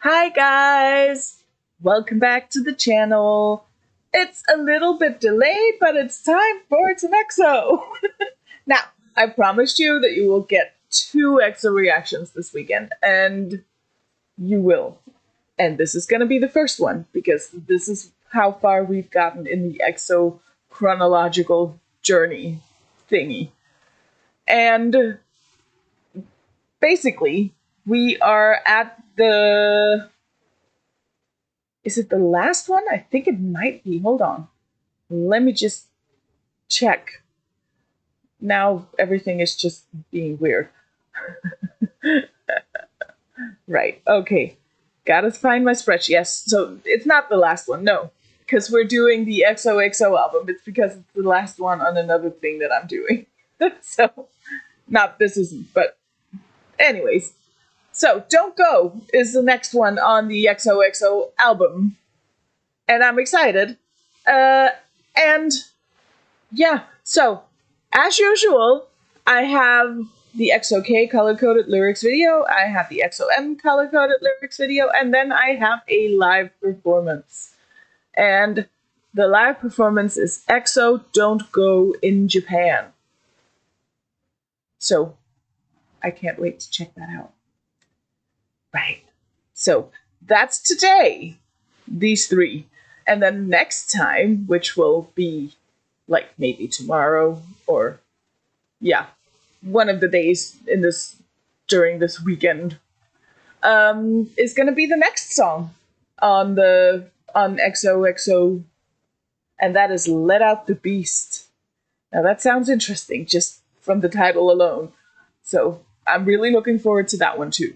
Hi guys! Welcome back to the channel. It's a little bit delayed, but it's time for some EXO! Now, I promised you that you will get 2 EXO reactions this weekend, and you will. And this is gonna be the first one, because this is how far we've gotten in the EXO chronological journey thingy. And basically, we are at the... Is it the last one? I think it might be. Hold on. Let me just check. Now everything is just being weird. Right. Okay. Gotta find my spreadsheet. Yes. So it's not the last one. No. Because we're doing the EXO-K album. It's because it's the last one on another thing that I'm doing. So, not this isn't, but anyways. So, Don't Go is the next one on the EXO-K album. And I'm excited. And yeah, so as usual, I have the EXO-K color-coded lyrics video, I have the EXO-M color-coded lyrics video, and then I have a live performance. And the live performance is EXO Don't Go in Japan. So, I can't wait to check that out. Right. So that's today, these 3. And then next time, which will be like maybe tomorrow or yeah, one of the days in this during this weekend, is gonna be the next song on EXO-K, and that is Let Out the Beast. Now that sounds interesting just from the title alone. So I'm really looking forward to that one too.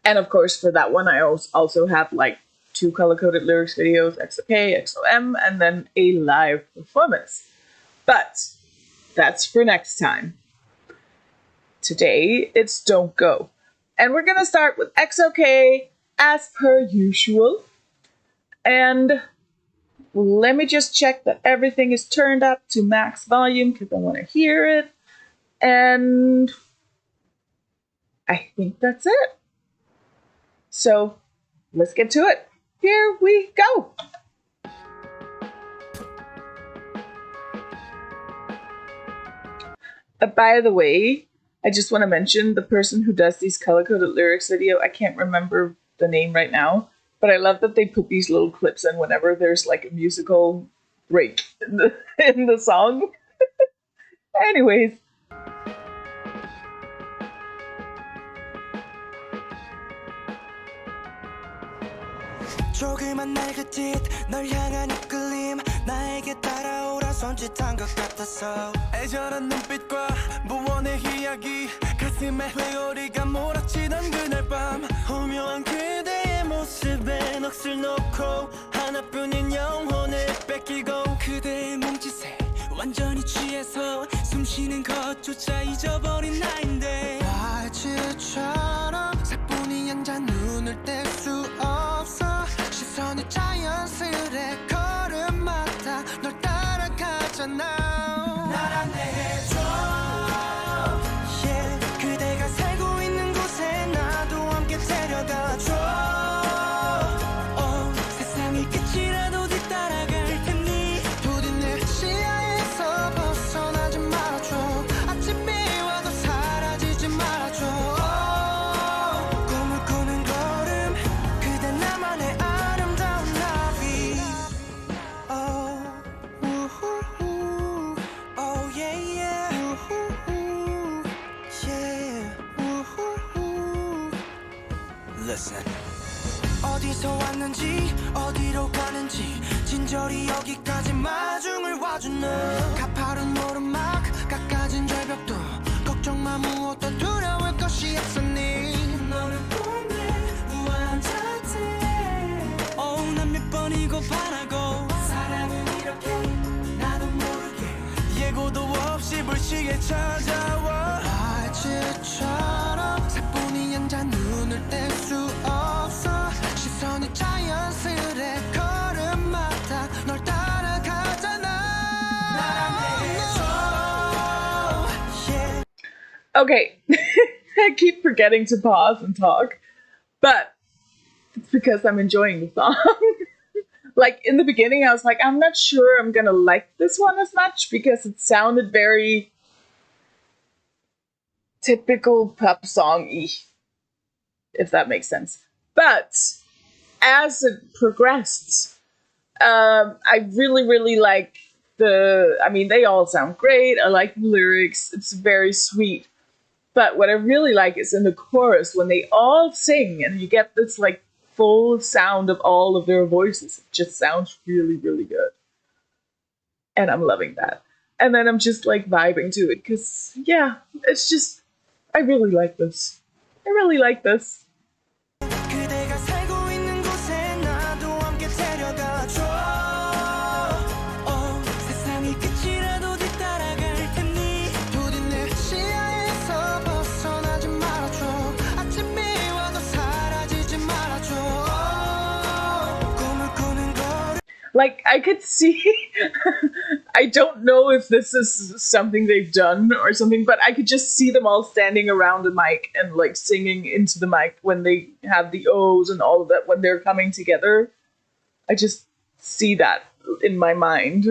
And of course, for that one, I also have like 2 color-coded lyrics videos, EXO-K, EXO-M, and then a live performance. But that's for next time. Today, it's Don't Go. And we're gonna start with EXO-K as per usual. And let me just check that everything is turned up to max volume because I want to hear it. And I think that's it. So, let's get to it. Here we go. By the way, I just want to mention the person who does these color-coded lyrics video. I can't remember the name right now, but I love that they put these little clips in whenever there's like a musical break in the song. Anyways. 조그만 날갯짓 널 향한 이끌림 나에게 따라오라 손짓한 것 같았어 애절한 눈빛과 무언의 이야기 가슴에 회오리가 몰아치던 그날 밤 오묘한 그대의 모습에 넋을 놓고 하나뿐인 영혼을 뺏기고 그대의 몸짓에 완전히 취해서 숨쉬는 것조차 잊어버린 나인데 발치처럼 사뿐히 앉아 눈을 뗄 수 없어 시선이 자연스레 걸음마다 널 따라가잖아 날 안내해줘 yeah, 그대가 살고 있는 곳에 나도 함께 데려가줘 세상의 끝이라도 뒤따라갈 테니 부디 내 시야에서 벗어나지 말아줘 아침이 와도 사라지지 말아줘 꿈을 꾸는 걸음 그대 나만의 아름다운 나비 Oh yeah yeah yeah Listen 어디서 왔는지 어디로 가는지 진저리 여기까지 마중을 와준 너 가파른 오르막 깎아진 절벽도 걱정 마 무엇도 두려울 것이 없으니 너를 보내 우아한 자태 난 몇 번이고 바라고 사랑은 이렇게 나도 모르게 예고도 없이 불시에 찾아와 발치처럼 사뿐히 앉아 눈을 뗄 수 없어 시선이 자연스레 걸음마다 널 따라가잖아 Okay, I keep forgetting to pause and talk, but It's because I'm enjoying the song. Like in the beginning, I was like, I'm not sure I'm gonna like this one as much because it sounded very typical pop song-y, if that makes sense. But as it progressed, I really, really like I mean, they all sound great. I like the lyrics. It's very sweet. But what I really like is in the chorus when they all sing and you get this like full sound of all of their voices. It just sounds really, really good. And I'm loving that. And then I'm just like vibing to it because, yeah, it's just, I really like this. I really like this. 그대가 살고 있는 곳에 나도 함께 데려가줘. 세상이 끝이라도 뒤따라갈 테니 부디 내 시야에서 벗어나지 말아줘. 아침이 와도 사라지지 말아줘. 꿈을 꾸는 걸. Like, I could see, I don't know if this is something they've done or something, but I could just see them all standing around the mic and like singing into the mic when they have the O's and all of that when they're coming together. I just see that in my mind.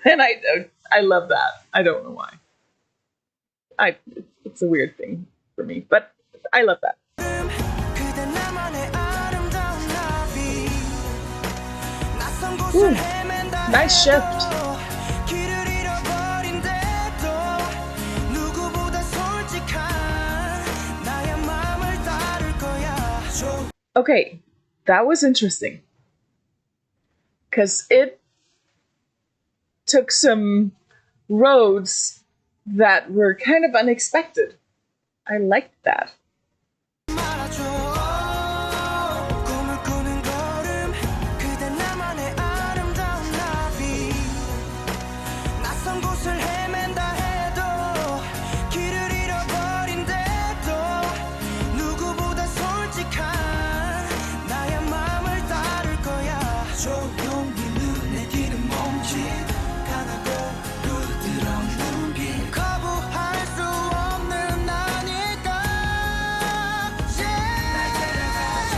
And I love that. I don't know why. It's a weird thing for me, but I love that. 그대 나만의 아름다운 나비. 낯선 Ooh, 곳을 헤맨다 nice shift. 길을 잃어버린데도 누구보다 솔직한 나의 마음을 따를 거야. Okay, that was interesting. Because it took some roads that were kind of unexpected. I liked that. 말아줘. 꿈을 꾸는 걸음 그대 나만의 아름다운 나비. 낯선 곳을 헤맨다 해도 길을 잃어버린데도 누구보다 솔직한 나의 마음을 따를 거야. 조용히 눈에 띄는 몸짓 강하고 부드러운 눈빛 거부할 수 없는 나니까. 날 데려가줘.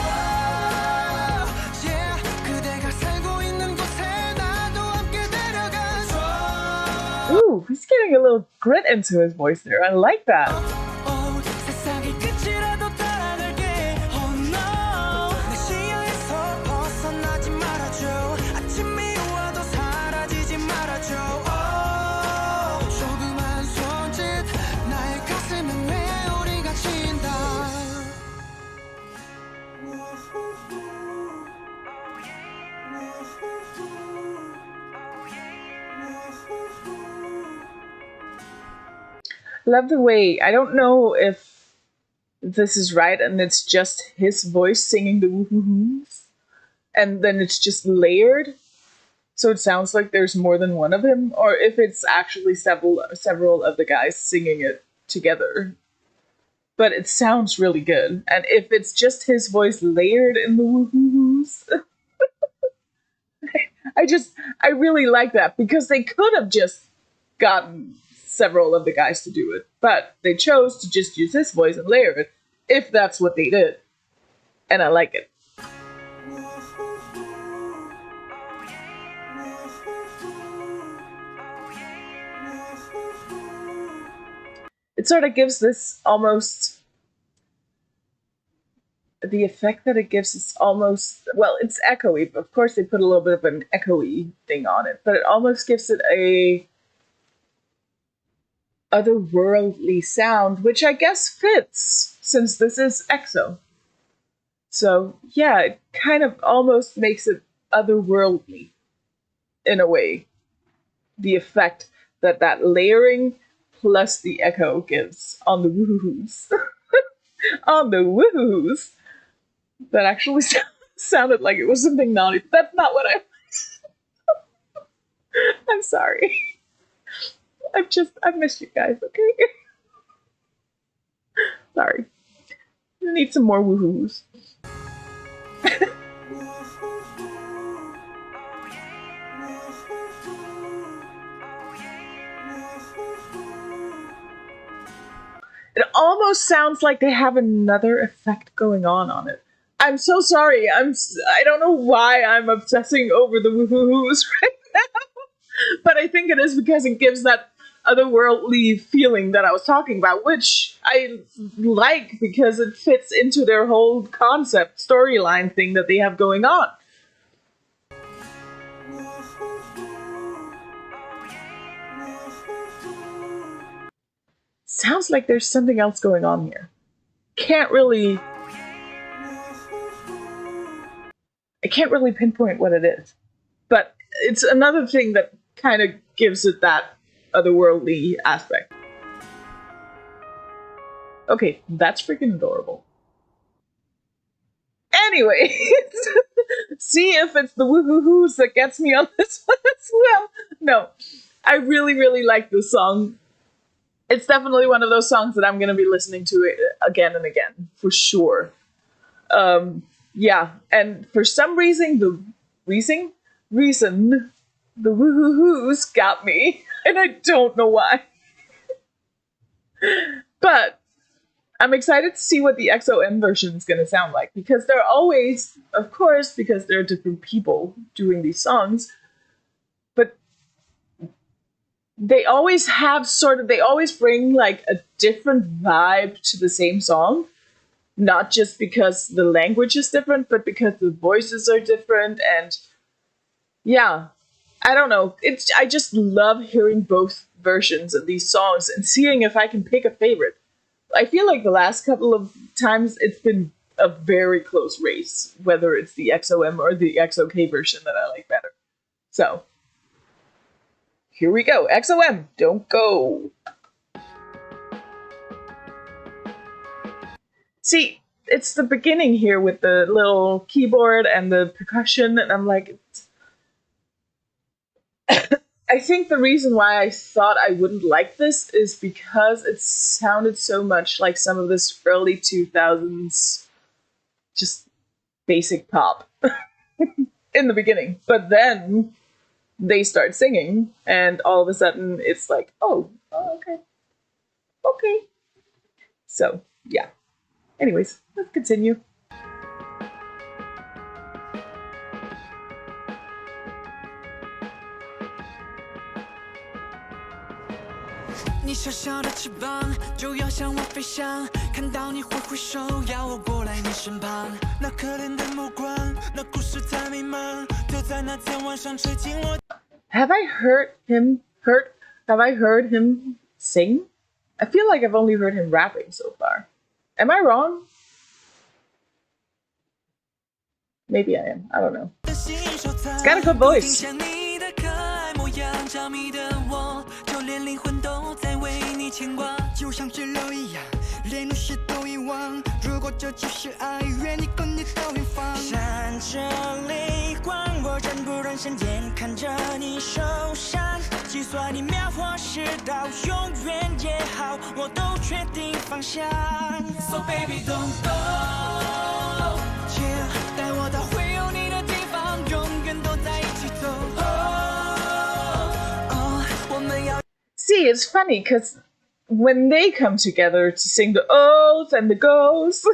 그대가 살고 있는 곳에 나도 함께 데려가줘. Ooh, he's getting a little grit into his voice there. I like that. 세상이 끝이라도 따라갈게. Oh no. 내 시야에서 벗어나지 말아줘. 아침이 와도 사라지지 말아줘. 조그만 손짓 나의 가슴에 메아리가 친다. Love the way, I don't know if this is right and it's just his voice singing the woohoo-hoos and then it's just layered so it sounds like there's more than one of him, or if it's actually several of the guys singing it together. But it sounds really good. And if it's just his voice layered in the woohoo-hoos, I really like that because they could have just gotten several of the guys to do it, but they chose to just use his voice and layer it, if that's what they did. And I like it. It sort of gives this almost, the effect that it gives is almost, well, it's echoey. Of course, they put a little bit of an echoey thing on it, but it almost gives it a otherworldly sound, which I guess fits since this is EXO. So yeah, it kind of almost makes it otherworldly in a way. The effect that layering plus the echo gives on the woohoo-hoos. On the woohoo-hoos. That actually sounded like it was something naughty, but that's not what I'm sorry. I've missed you guys, okay? Sorry. I need some more woohoos. It almost sounds like they have another effect going on it. I'm so sorry. I don't know why I'm obsessing over the woohoo-hoos right now, but I think it is because it gives that otherworldly feeling that I was talking about, which I like because it fits into their whole concept storyline thing that they have going on. Sounds like there's something else going on here. I can't really pinpoint what it is, but it's another thing that kind of gives it that otherworldly aspect. Okay, that's freaking adorable. Anyway, see if it's the woohoo-hoos that gets me on this one as well. No, I really, really like this song. It's definitely one of those songs that I'm going to be listening to it again and again, for sure. Yeah, and for some reason, the woohoo-hoos got me, and I don't know why. But I'm excited to see what the EXO-M version is going to sound like, because they're always, of course, because they're different people doing these songs, but they always bring like a different vibe to the same song. Not just because the language is different, but because the voices are different, and yeah, I don't know. I just love hearing both versions of these songs and seeing if I can pick a favorite. I feel like the last couple of times it's been a very close race, whether it's the EXO-M or the EXO-K version that I like better. So, here we go. EXO-M, don't go. See, it's the beginning here with the little keyboard and the percussion, and I'm like, I think the reason why I thought I wouldn't like this is because it sounded so much like some of this early 2000s just basic pop in the beginning. But then they start singing, and all of a sudden it's like, oh okay. Okay. So, yeah. Anyways, let's continue. Have I heard him sing? I feel like I've only heard him rapping so far. Am I wrong? Maybe I am. I don't know. It's got a good voice. So baby don't go, yeah, 带我到会有你的地方，永远都在一起走。我们要 See, it's funny because when they come together to sing the ohs and the goes,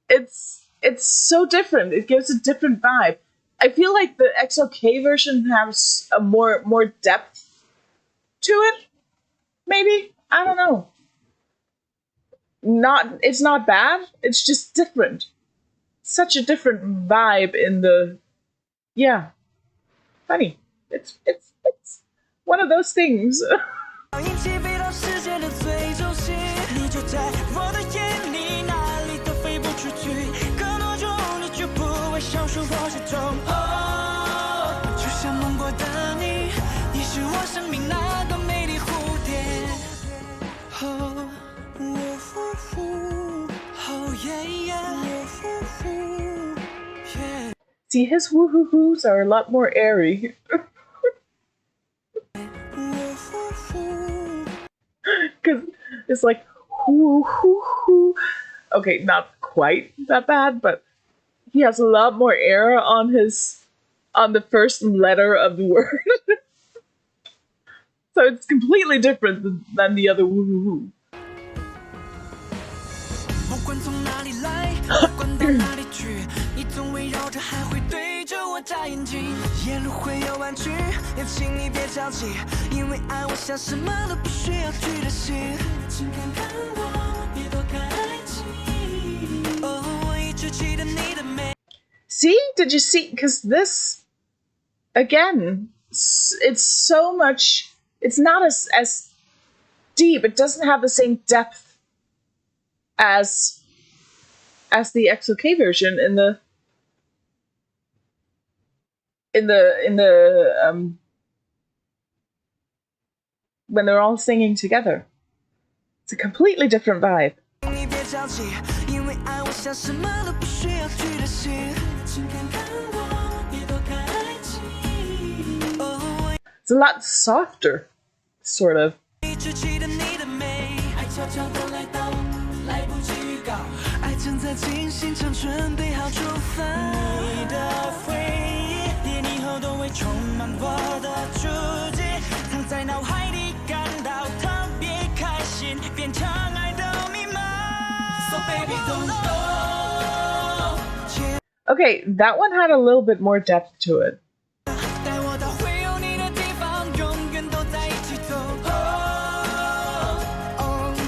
it's so different. It gives a different vibe. I feel like the EXO-K version has a more depth to it. Maybe, I don't know. It's not bad. It's just different. Such a different vibe in the, yeah. Funny. It's one of those things. See, his woo-hoo-hoos are a lot more airy. Because it's like, woo-hoo-hoo. Okay, not quite that bad, but he has a lot more air on the first letter of the word. So it's completely different than the other woo-hoo-hoo. 不管从哪里来，不管到哪里去，你总围绕着，还会对着我眨眼睛。夜路会有弯曲，也请你别着急，因为爱我像什么都不需要去的心。请看看我，别躲开爱情。哦，我一直记得你的美。 See? Did you see? Because this, again, it's so much. It's not as deep. It doesn't have the same depth as the EXO-K version in the when they're all singing together. It's a completely different vibe. 你别着急，因为爱我像什么都不需要去的心。请看看我，别躲开爱情。哦， It's a lot softer, sort of. 我一直记得你的美，爱悄悄地来到，来不及预告，爱正在进行中，准备好出发。你的回忆，连以后都会充满我的足迹，藏在脑海里，感到特别开心，变成爱的密码。So baby don't go。 Okay, that one had a little bit more depth to it. 带我到会有你的地方，永远都在一起走。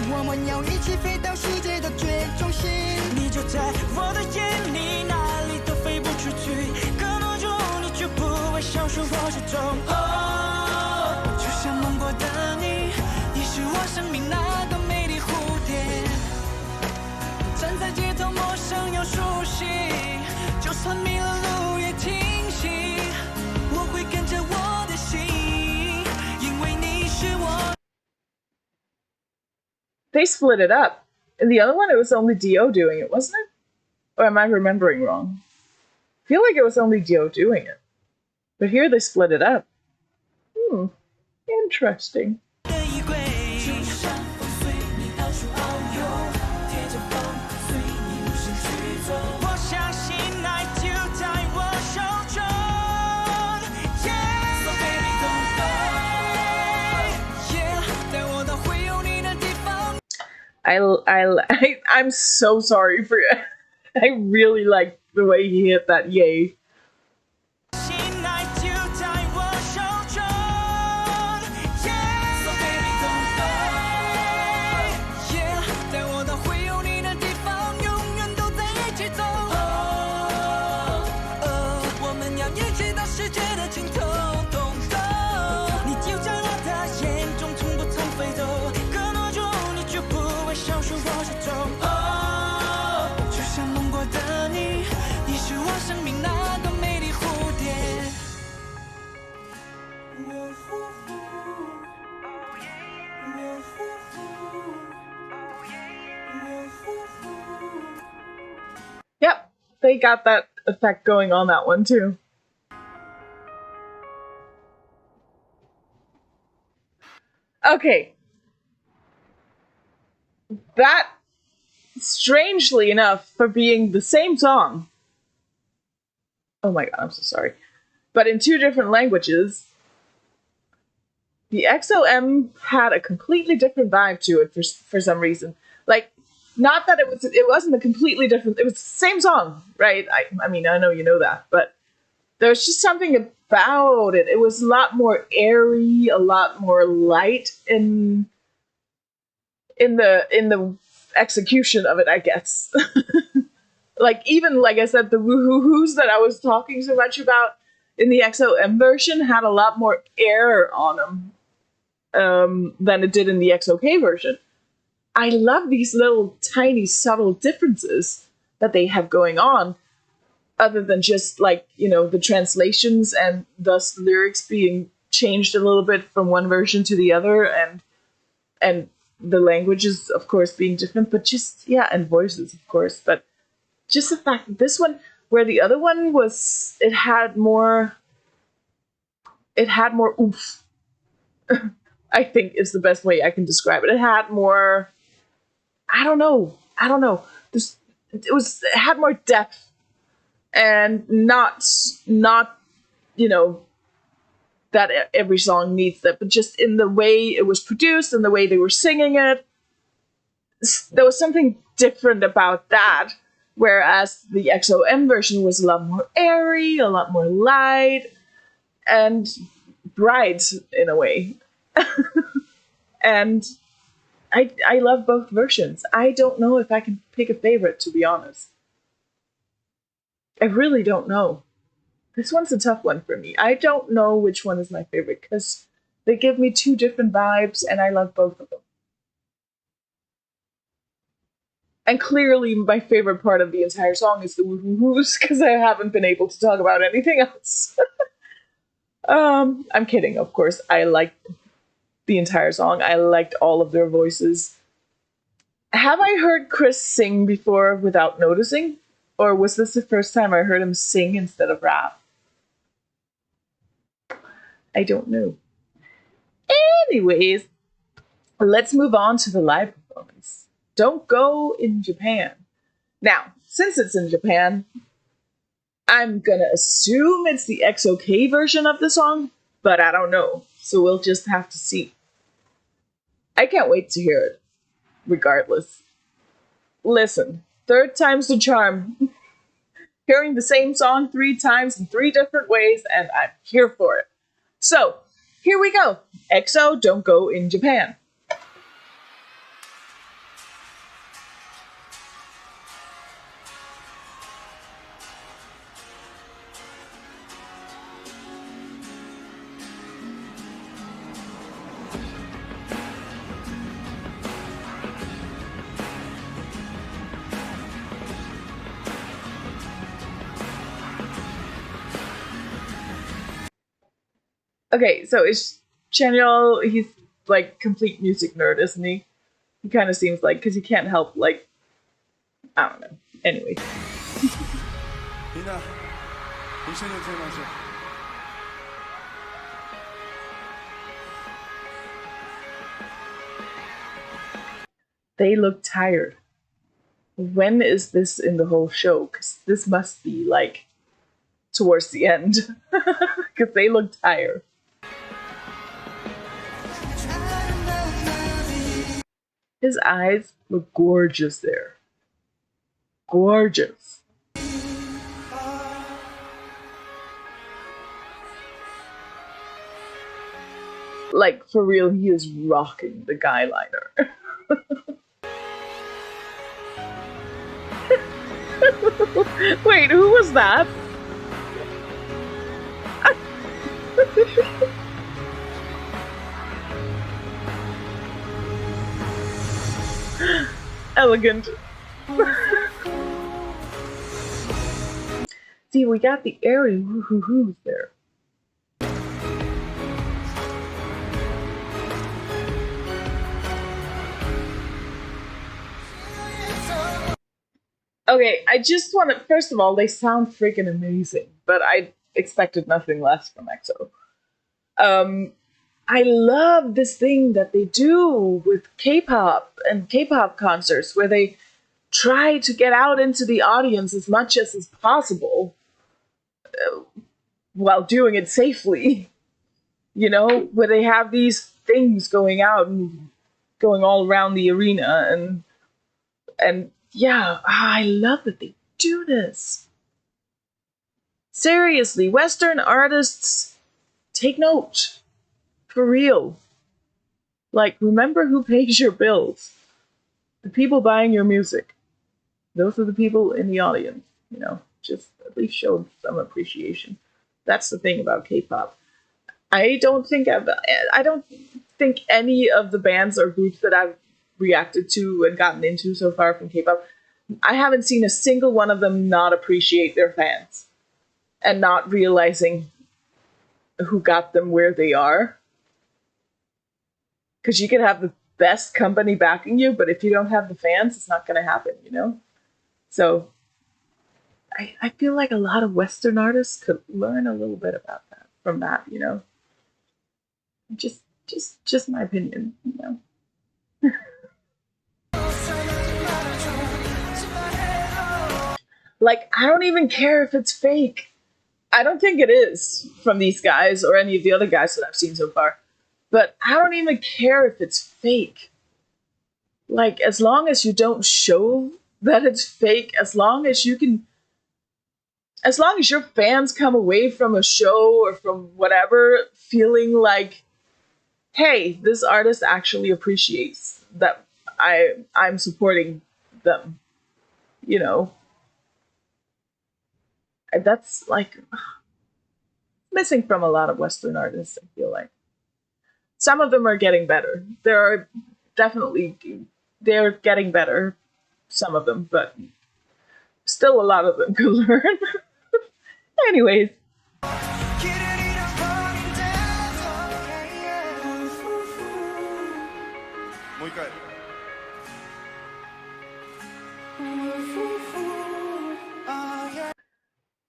我们要一起飞到世界的最中心。你就在我的眼里，哪里都飞不出去。隔多久你就不会消失我之中。就像梦过的你，你是我生命那个美丽蝴蝶。站在街头，陌生又熟悉。就算迷了路也清晰，我会跟着我的心，因为你是我。 They split it up. In the other one, it was only Dio doing it, wasn't it? Or am I remembering wrong? I feel like it was only Dio doing it. But here they split it up. Interesting. 的衣柜，就像风随你到处遨游，贴着风，随你无声去走。我相信爱就在我手中。So baby don't go。Yeah， 带我到会有你的地方。 I'm so sorry for it. I really like the way he hit that yay. 心爱就在我手中。So baby don't go。Yeah， 带我到会有你的地方，永远都在一起走。我们要一起到世界的尽头，懂懂？你就在我的眼中，从不曾飞走。隔多久你就不会消失我之中。就像梦过的你，你是我生命那个美丽蝴蝶。 Yep, they got that effect going on that one too. Okay. That, strangely enough, for being the same song. Oh my god, I'm so sorry. But in two different languages, the EXO-M had a completely different vibe to it for some reason. Like, not that it wasn't a completely different, it was the same song, right? I mean, I know you know that, but there was just something about it. It was a lot more airy, a lot more light in the execution of it, I guess. Like, even, like I said, the woohoo-hoos that I was talking so much about in the EXO-M version had a lot more air on them than it did in the EXO-K version. I love these little tiny subtle differences that they have going on, other than just, like, you know, the translations and thus lyrics being changed a little bit from one version to the other, and the languages, of course, being different, but just, yeah, and voices, of course, but just the fact that this one, where the other one was, it had more oomph. I think is the best way I can describe it. It had more, I don't know. It had more depth, and not, you know, that every song needs that, but just in the way it was produced and the way they were singing it. there was something different about that, whereas the EXO-M version was a lot more airy, a lot more light, and bright in a way. And I love both versions. I don't know if I can pick a favorite, to be honest. I really don't know. This one's a tough one for me. I don't know which one is my favorite because they give me two different vibes and I love both of them. And clearly my favorite part of the entire song is the woo-hoo-hoos because I haven't been able to talk about anything else. I'm kidding, of course. I liked the entire song. I liked all of their voices. Have I heard Chris sing before without noticing? Or was this the first time I heard him sing instead of rap? I don't know. Anyways, let's move on to the live performance. Don't Go in Japan. Now, since it's in Japan, I'm gonna assume it's the EXO-K version of the song, but I don't know, so we'll just have to see. I can't wait to hear it, regardless. Listen, third time's the charm. Hearing the same song 3 times in 3 different ways, and I'm here for it. So, here we go. EXO, Don't Go in Japan. Okay, so is Chanyeol, he's like complete music nerd, isn't he? He kind of seems like, because he can't help, like, I don't know. Anyway. They look tired. When is this in the whole show? Because this must be, like, towards the end. Because they look tired. His eyes look gorgeous there. Gorgeous. Like, for real, he is rocking the guy liner. Wait, who was that? Elegant. See, we got the airy woo-hoo-hoos there. Okay, I just want to, first of all, they sound freaking amazing, but I expected nothing less from EXO. I love this thing that they do with K-pop and K-pop concerts where they try to get out into the audience as much as is possible while doing it safely. You know, where they have these things going out and going all around the arena and yeah, I love that they do this. Seriously, Western artists, take note. For real. Like, remember who pays your bills. The people buying your music. Those are the people in the audience, you know. Just at least show some appreciation. That's the thing about K-pop. I don't think any of the bands or groups that I've reacted to and gotten into so far from K-pop, I haven't seen a single one of them not appreciate their fans and not realizing who got them where they are. Because you can have the best company backing you, but if you don't have the fans, it's not going to happen, you know? So I feel like a lot of Western artists could learn a little bit about that from that, you know? Just my opinion, you know? Like, I don't even care if it's fake. I don't think it is from these guys or any of the other guys that I've seen so far. But I don't even care if it's fake. Like, as long as you don't show that it's fake, as long as you can, as long as your fans come away from a show or from whatever feeling like, hey, this artist actually appreciates that I'm supporting them, you know. And that's like missing from a lot of Western artists, I feel like. Some of them are getting better. There are definitely, they're getting better, some of them, but still a lot of them could learn. Anyways.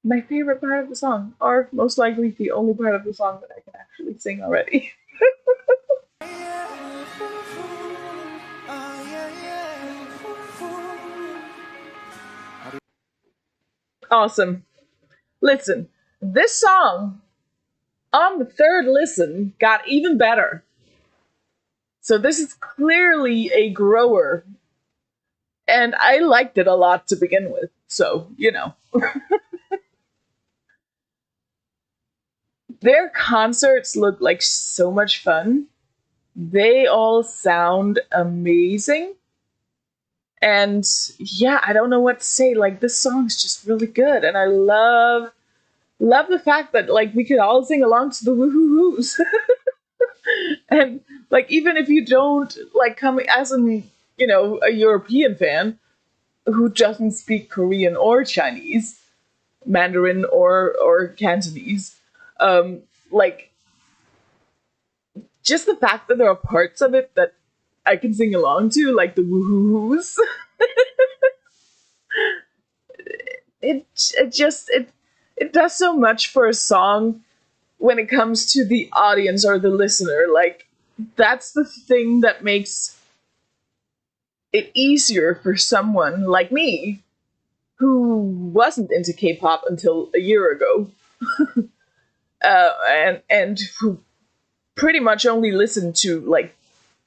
My favorite part of the song, or most likely the only part of the song that I can actually sing already. Awesome. Listen, this song on the third listen got even better. So this is clearly a grower. And I liked it a lot to begin with. So, you know. Their concerts look like so much fun. They all sound amazing. And yeah, I don't know what to say. Like, this song's just really good. And I love the fact that, like, we could all sing along to the woo-hoo-hoos. And, like, even if you don't, like, come as an, you know, a European fan who doesn't speak Korean or Chinese, Mandarin or Cantonese, like, just the fact that there are parts of it that I can sing along to, like the woo-hoo-hoos. It does so much for a song when it comes to the audience or the listener. Like, that's the thing that makes it easier for someone like me who wasn't into K-pop until a year ago. And who pretty much only listened to, like,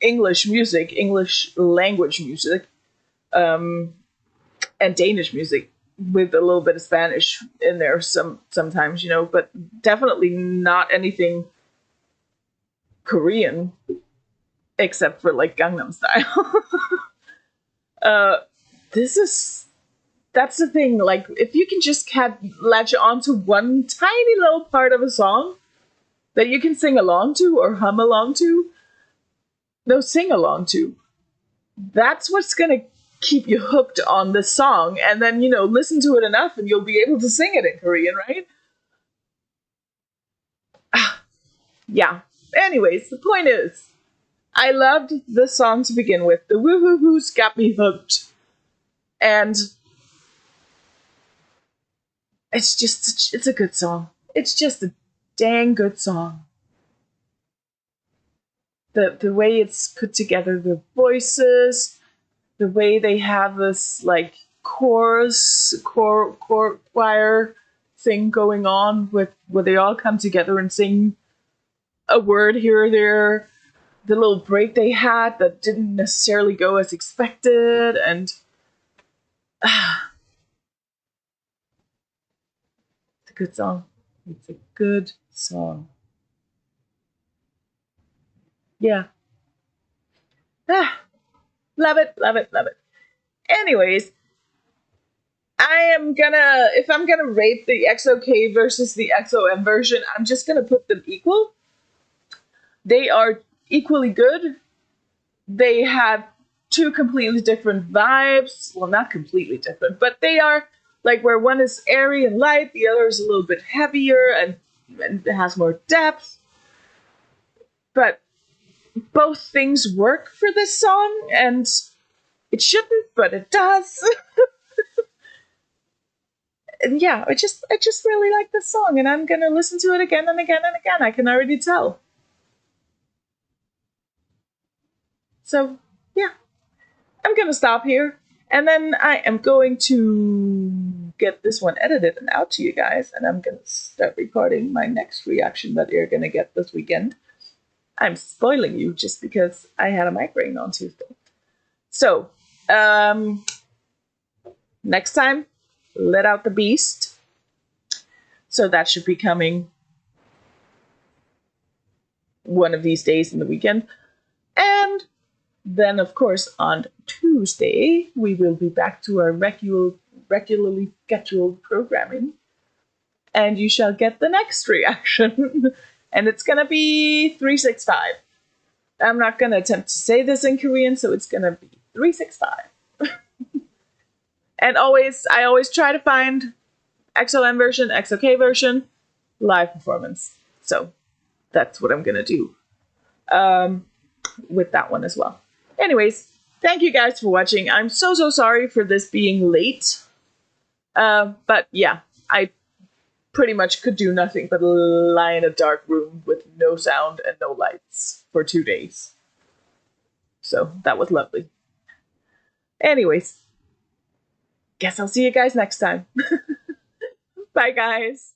English music, English language music, and Danish music with a little bit of Spanish in there sometimes, you know, but definitely not anything Korean except for, like, Gangnam Style. That's the thing, like, if you can just latch onto one tiny little part of a song that you can sing along to or hum along to, no, sing along to, that's what's gonna keep you hooked on the song. And then, you know, listen to it enough and you'll be able to sing it in Korean, right? Yeah. Anyways, the point is, I loved the song to begin with. The woo-hoo-hoos got me hooked. And it's a good song. It's just a dang good song. The way it's put together, the voices, the way they have this, like, choir thing going on with where they all come together and sing a word here or there. The little break they had that didn't necessarily go as expected, and it's a good song. It's a good song. Yeah. Love it, love it, love it. Anyways, if I'm gonna rate the EXO-K versus the EXO-M version, I'm just gonna put them equal. They are equally good. They have two completely different vibes. Well, not completely different, but they are, like, where one is airy and light, the other is a little bit heavier and it has more depth. But both things work for this song, and it shouldn't, but it does. And yeah, I just really like this song, and I'm gonna listen to it again and again and again. I can already tell. So yeah, I'm gonna stop here, and then I am going to get this one edited and out to you guys, and I'm gonna start recording my next reaction that you're gonna get this weekend. I'm spoiling you just because I had a migraine on Tuesday. So, next time, Let Out the Beast. So that should be coming one of these days in the weekend. And then, of course, on Tuesday, we will be back to our regularly scheduled programming. And you shall get the next reaction. And it's going to be 365. I'm not going to attempt to say this in Korean, so it's going to be 365. And I always try to find EXO-M version, EXO-K version, live performance. So that's what I'm going to do with that one as well. Anyways, thank you guys for watching. I'm so sorry for this being late. But yeah, I pretty much could do nothing but lie in a dark room with no sound and no lights for 2 days. So that was lovely. Anyways, guess I'll see you guys next time. Bye, guys.